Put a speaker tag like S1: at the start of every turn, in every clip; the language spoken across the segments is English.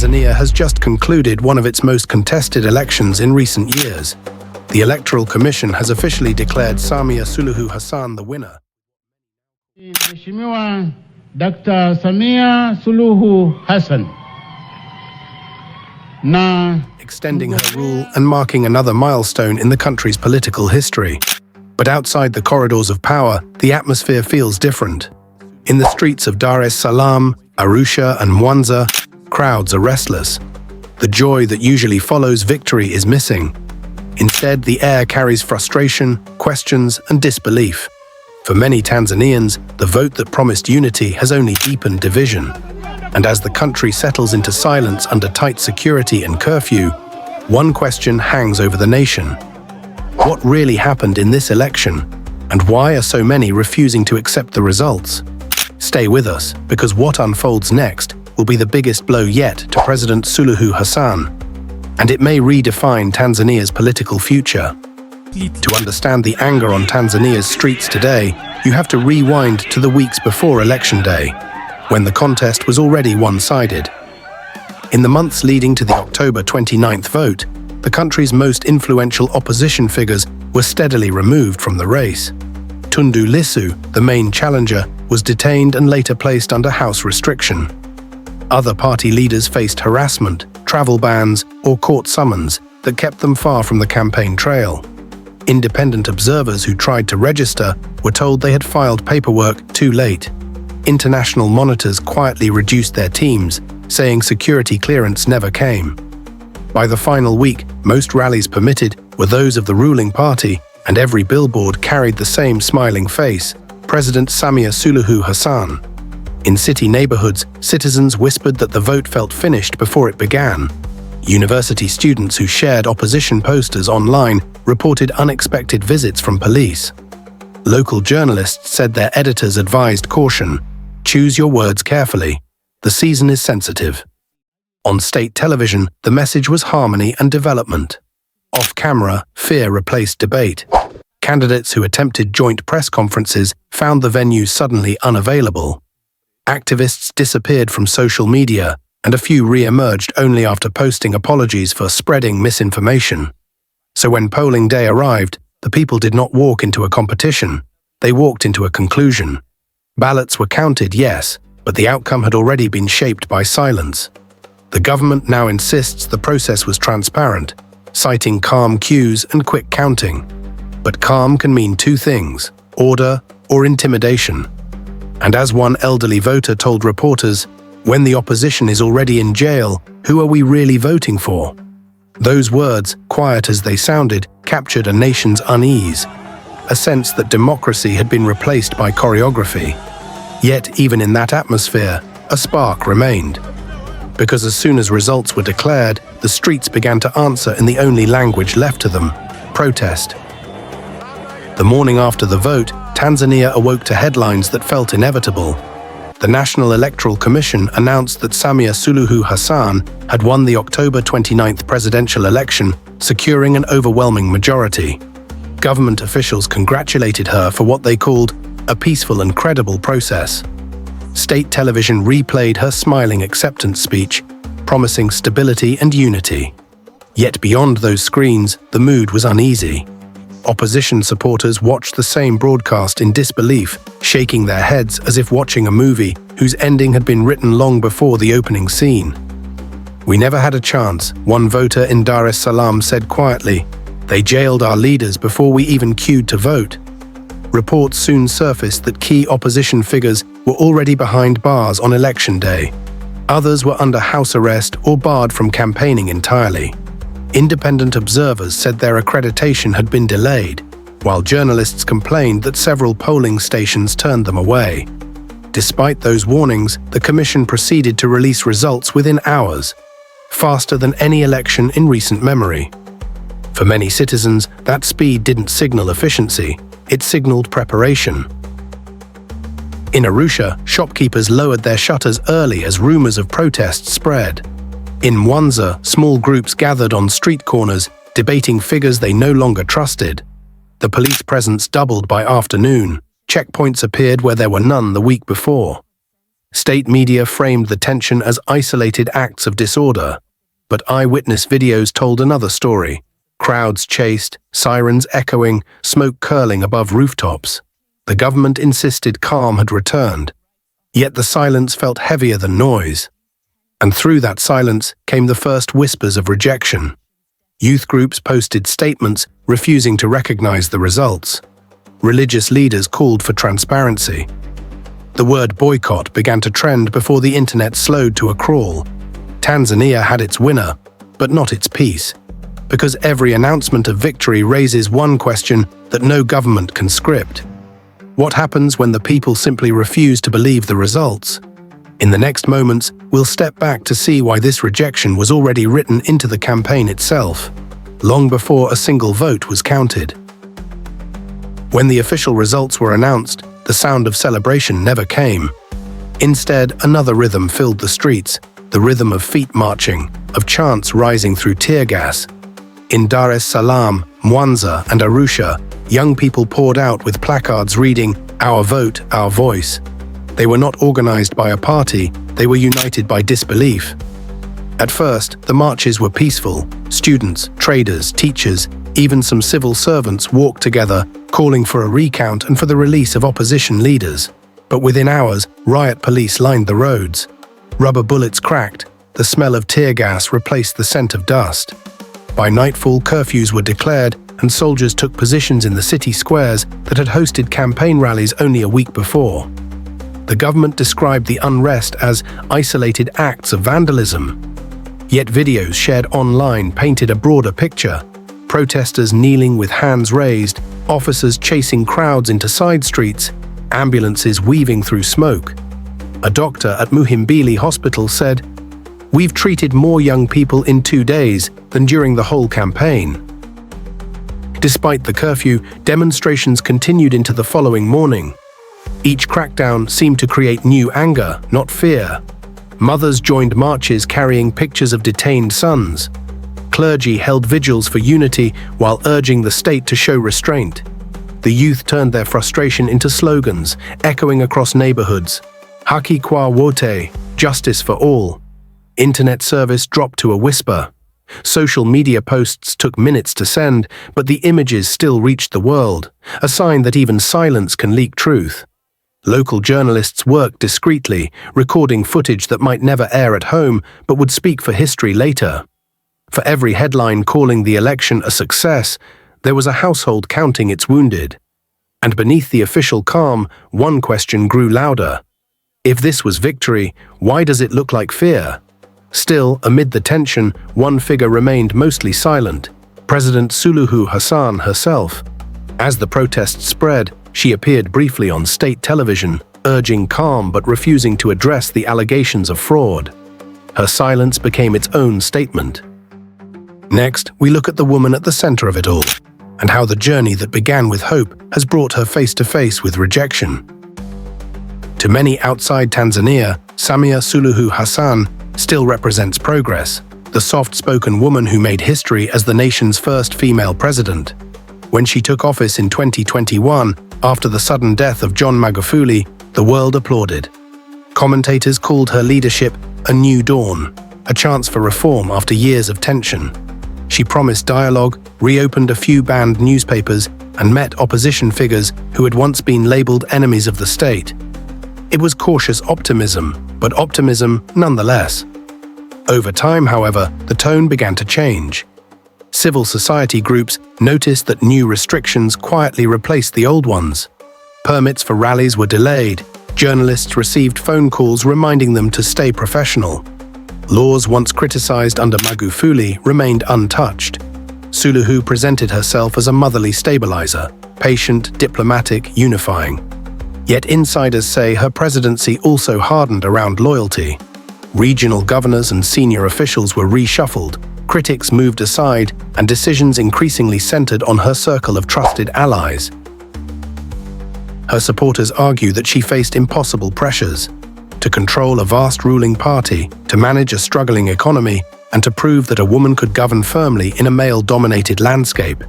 S1: Tanzania has just concluded one of its most contested elections in recent years. The Electoral Commission has officially declared Samia Suluhu Hassan the winner.
S2: Mheshimiwa Dr. Samia Suluhu Hassan.
S1: Extending her rule and marking another milestone in the country's political history. But outside the corridors of power, the atmosphere feels different. In the streets of Dar es Salaam, Arusha and Mwanza, crowds are restless. The joy that usually follows victory is missing. Instead, the air carries frustration, questions and disbelief. For many Tanzanians, the vote that promised unity has only deepened division. And as the country settles into silence under tight security and curfew, one question hangs over the nation. What really happened in this election? And why are so many refusing to accept the results? Stay with us, because what unfolds next will be the biggest blow yet to President Suluhu Hassan. And it may redefine Tanzania's political future. To understand the anger on Tanzania's streets today, you have to rewind to the weeks before Election Day, when the contest was already one-sided. In the months leading to the October 29th vote, the country's most influential opposition figures were steadily removed from the race. Tundu Lissu, the main challenger, was detained and later placed under house restriction. Other party leaders faced harassment, travel bans, or court summons that kept them far from the campaign trail. Independent observers who tried to register were told they had filed paperwork too late. International monitors quietly reduced their teams, saying security clearance never came. By the final week, most rallies permitted were those of the ruling party, and every billboard carried the same smiling face, President Samia Suluhu Hassan. In city neighborhoods, citizens whispered that the vote felt finished before it began. University students who shared opposition posters online reported unexpected visits from police. Local journalists said their editors advised caution. Choose your words carefully. The season is sensitive. On state television, the message was harmony and development. Off-camera, fear replaced debate. Candidates who attempted joint press conferences found the venue suddenly unavailable. Activists disappeared from social media, and a few re-emerged only after posting apologies for spreading misinformation. So when polling day arrived, the people did not walk into a competition. They walked into a conclusion. Ballots were counted, yes, but the outcome had already been shaped by silence. The government now insists the process was transparent, citing calm cues and quick counting. But calm can mean two things: order or intimidation. And as one elderly voter told reporters, when the opposition is already in jail, who are we really voting for? Those words, quiet as they sounded, captured a nation's unease, a sense that democracy had been replaced by choreography. Yet, even in that atmosphere, a spark remained. Because as soon as results were declared, the streets began to answer in the only language left to them: protest. The morning after the vote, Tanzania awoke to headlines that felt inevitable. The National Electoral Commission announced that Samia Suluhu Hassan had won the October 29th presidential election, securing an overwhelming majority. Government officials congratulated her for what they called a peaceful and credible process. State television replayed her smiling acceptance speech, promising stability and unity. Yet beyond those screens, the mood was uneasy. Opposition supporters watched the same broadcast in disbelief, shaking their heads as if watching a movie whose ending had been written long before the opening scene. "We never had a chance," one voter in Dar es Salaam said quietly. "They jailed our leaders before we even queued to vote." Reports soon surfaced that key opposition figures were already behind bars on Election Day. Others were under house arrest or barred from campaigning entirely. Independent observers said their accreditation had been delayed, while journalists complained that several polling stations turned them away. Despite those warnings, the commission proceeded to release results within hours, faster than any election in recent memory. For many citizens, that speed didn't signal efficiency, it signaled preparation. In Arusha, shopkeepers lowered their shutters early as rumors of protests spread. In Mwanza, small groups gathered on street corners, debating figures they no longer trusted. The police presence doubled by afternoon. Checkpoints appeared where there were none the week before. State media framed the tension as isolated acts of disorder, but eyewitness videos told another story. Crowds chased, sirens echoing, smoke curling above rooftops. The government insisted calm had returned, yet the silence felt heavier than noise. And through that silence came the first whispers of rejection. Youth groups posted statements refusing to recognize the results. Religious leaders called for transparency. The word boycott began to trend before the internet slowed to a crawl. Tanzania had its winner, but not its peace, because every announcement of victory raises one question that no government can script. What happens when the people simply refuse to believe the results? In the next moments, we'll step back to see why this rejection was already written into the campaign itself, long before a single vote was counted. When the official results were announced, the sound of celebration never came. Instead, another rhythm filled the streets, the rhythm of feet marching, of chants rising through tear gas. In Dar es Salaam, Mwanza, and Arusha, young people poured out with placards reading, "Our vote, our voice." They were not organized by a party, they were united by disbelief. At first, the marches were peaceful. Students, traders, teachers, even some civil servants walked together, calling for a recount and for the release of opposition leaders. But within hours, riot police lined the roads. Rubber bullets cracked, the smell of tear gas replaced the scent of dust. By nightfall, curfews were declared, and soldiers took positions in the city squares that had hosted campaign rallies only a week before. The government described the unrest as isolated acts of vandalism. Yet videos shared online painted a broader picture. Protesters kneeling with hands raised, officers chasing crowds into side streets, ambulances weaving through smoke. A doctor at Muhimbili Hospital said, "We've treated more young people in 2 days than during the whole campaign." Despite the curfew, demonstrations continued into the following morning. Each crackdown seemed to create new anger, not fear. Mothers joined marches carrying pictures of detained sons. Clergy held vigils for unity while urging the state to show restraint. The youth turned their frustration into slogans, echoing across neighborhoods. Haki kwa wote, justice for all. Internet service dropped to a whisper. Social media posts took minutes to send, but the images still reached the world, a sign that even silence can leak truth. Local journalists worked discreetly, recording footage that might never air at home but would speak for history later. For every headline calling the election a success, there was a household counting its wounded. And beneath the official calm, one question grew louder. If this was victory, why does it look like fear? Still, amid the tension, one figure remained mostly silent: President Suluhu Hassan herself. As the protests spread, she appeared briefly on state television, urging calm but refusing to address the allegations of fraud. Her silence became its own statement. Next, we look at the woman at the center of it all, and how the journey that began with hope has brought her face to face with rejection. To many outside Tanzania, Samia Suluhu Hassan still represents progress, the soft-spoken woman who made history as the nation's first female president. When she took office in 2021, after the sudden death of John Magufuli, the world applauded. Commentators called her leadership a new dawn, a chance for reform after years of tension. She promised dialogue, reopened a few banned newspapers, and met opposition figures who had once been labeled enemies of the state. It was cautious optimism, but optimism nonetheless. Over time, however, the tone began to change. Civil society groups noticed that new restrictions quietly replaced the old ones. Permits for rallies were delayed. Journalists received phone calls reminding them to stay professional. Laws once criticized under Magufuli remained untouched. Suluhu presented herself as a motherly stabilizer, patient, diplomatic, unifying. Yet insiders say her presidency also hardened around loyalty. Regional governors and senior officials were reshuffled, critics moved aside, and decisions increasingly centered on her circle of trusted allies. Her supporters argue that she faced impossible pressures: to control a vast ruling party, to manage a struggling economy, and to prove that a woman could govern firmly in a male-dominated landscape.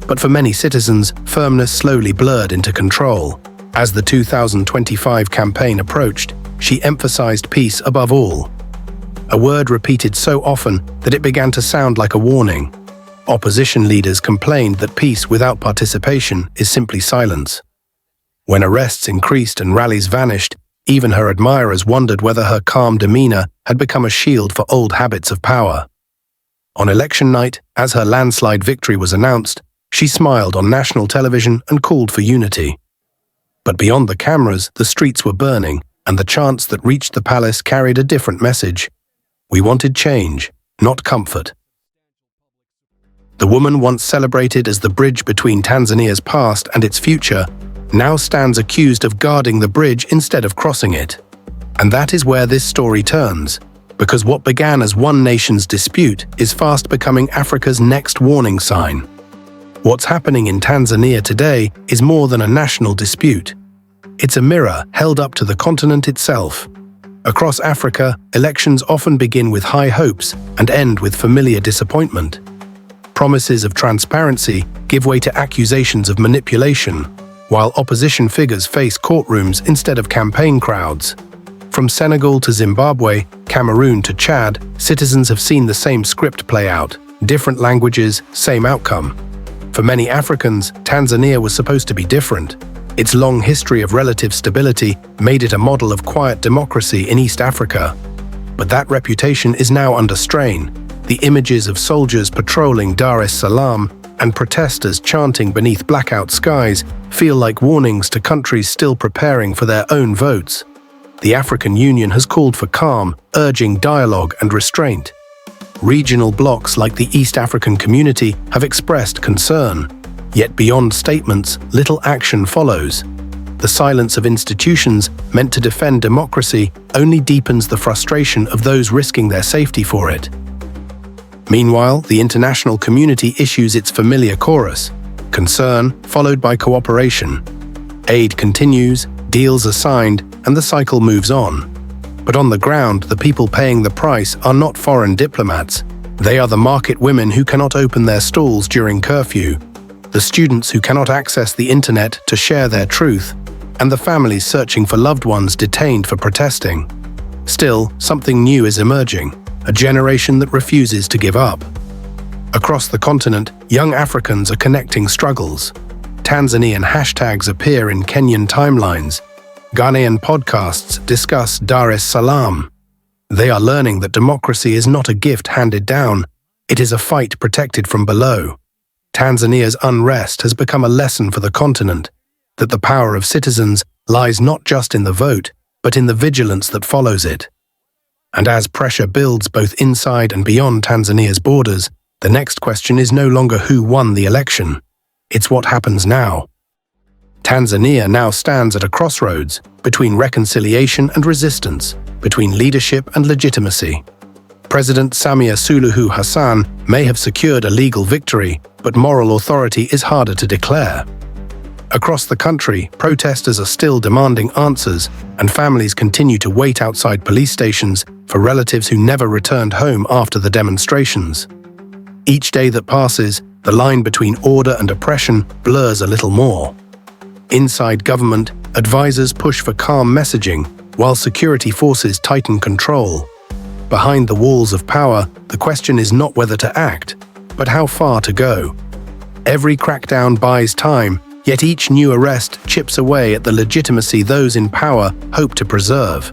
S1: But for many citizens, firmness slowly blurred into control. As the 2025 campaign approached, she emphasized peace above all. A word repeated so often that it began to sound like a warning. Opposition leaders complained that peace without participation is simply silence. When arrests increased and rallies vanished, even her admirers wondered whether her calm demeanor had become a shield for old habits of power. On election night, as her landslide victory was announced, she smiled on national television and called for unity. But beyond the cameras, the streets were burning, and the chants that reached the palace carried a different message. We wanted change, not comfort. The woman once celebrated as the bridge between Tanzania's past and its future now stands accused of guarding the bridge instead of crossing it. And that is where this story turns, because what began as one nation's dispute is fast becoming Africa's next warning sign. What's happening in Tanzania today is more than a national dispute. It's a mirror held up to the continent itself. Across Africa, elections often begin with high hopes and end with familiar disappointment. Promises of transparency give way to accusations of manipulation, while opposition figures face courtrooms instead of campaign crowds. From Senegal to Zimbabwe, Cameroon to Chad, citizens have seen the same script play out. Different languages, same outcome. For many Africans, Tanzania was supposed to be different. Its long history of relative stability made it a model of quiet democracy in East Africa. But that reputation is now under strain. The images of soldiers patrolling Dar es Salaam and protesters chanting beneath blackout skies feel like warnings to countries still preparing for their own votes. The African Union has called for calm, urging dialogue and restraint. Regional blocs like the East African Community have expressed concern. Yet beyond statements, little action follows. The silence of institutions meant to defend democracy only deepens the frustration of those risking their safety for it. Meanwhile, the international community issues its familiar chorus: concern followed by cooperation. Aid continues, deals are signed, and the cycle moves on. But on the ground, the people paying the price are not foreign diplomats. They are the market women who cannot open their stalls during curfew, the students who cannot access the internet to share their truth, and the families searching for loved ones detained for protesting. Still, something new is emerging. A generation that refuses to give up. Across the continent, young Africans are connecting struggles. Tanzanian hashtags appear in Kenyan timelines. Ghanaian podcasts discuss Dar es Salaam. They are learning that democracy is not a gift handed down, it is a fight protected from below. Tanzania's unrest has become a lesson for the continent, that the power of citizens lies not just in the vote, but in the vigilance that follows it. And as pressure builds both inside and beyond Tanzania's borders, the next question is no longer who won the election. It's what happens now. Tanzania now stands at a crossroads between reconciliation and resistance, between leadership and legitimacy. President Samia Suluhu Hassan may have secured a legal victory, but moral authority is harder to declare. Across the country, protesters are still demanding answers, and families continue to wait outside police stations for relatives who never returned home after the demonstrations. Each day that passes, the line between order and oppression blurs a little more. Inside government, advisors push for calm messaging, while security forces tighten control. Behind the walls of power, the question is not whether to act, but how far to go. Every crackdown buys time, yet each new arrest chips away at the legitimacy those in power hope to preserve.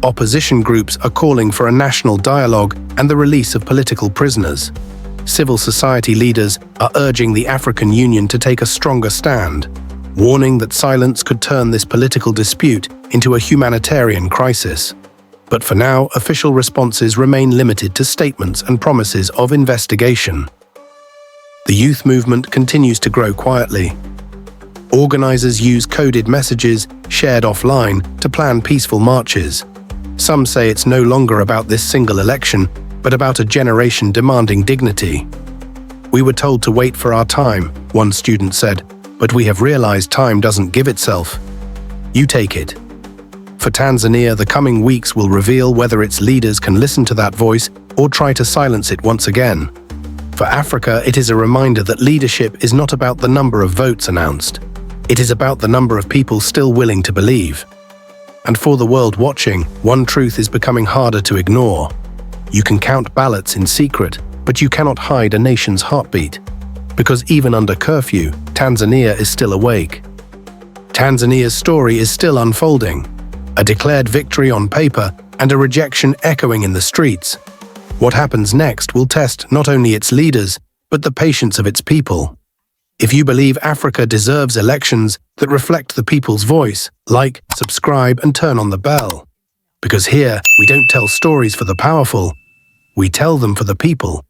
S1: Opposition groups are calling for a national dialogue and the release of political prisoners. Civil society leaders are urging the African Union to take a stronger stand, warning that silence could turn this political dispute into a humanitarian crisis. But for now, official responses remain limited to statements and promises of investigation. The youth movement continues to grow quietly. Organizers use coded messages shared offline to plan peaceful marches. Some say it's no longer about this single election, but about a generation demanding dignity. "We were told to wait for our time," one student said, "but we have realized time doesn't give itself. You take it." For Tanzania, the coming weeks will reveal whether its leaders can listen to that voice or try to silence it once again. For Africa, it is a reminder that leadership is not about the number of votes announced. It is about the number of people still willing to believe. And for the world watching, one truth is becoming harder to ignore. You can count ballots in secret, but you cannot hide a nation's heartbeat. Because even under curfew, Tanzania is still awake. Tanzania's story is still unfolding. A declared victory on paper and a rejection echoing in the streets. What happens next will test not only its leaders, but the patience of its people. If you believe Africa deserves elections that reflect the people's voice, like, subscribe, and turn on the bell. Because here, we don't tell stories for the powerful, we tell them for the people.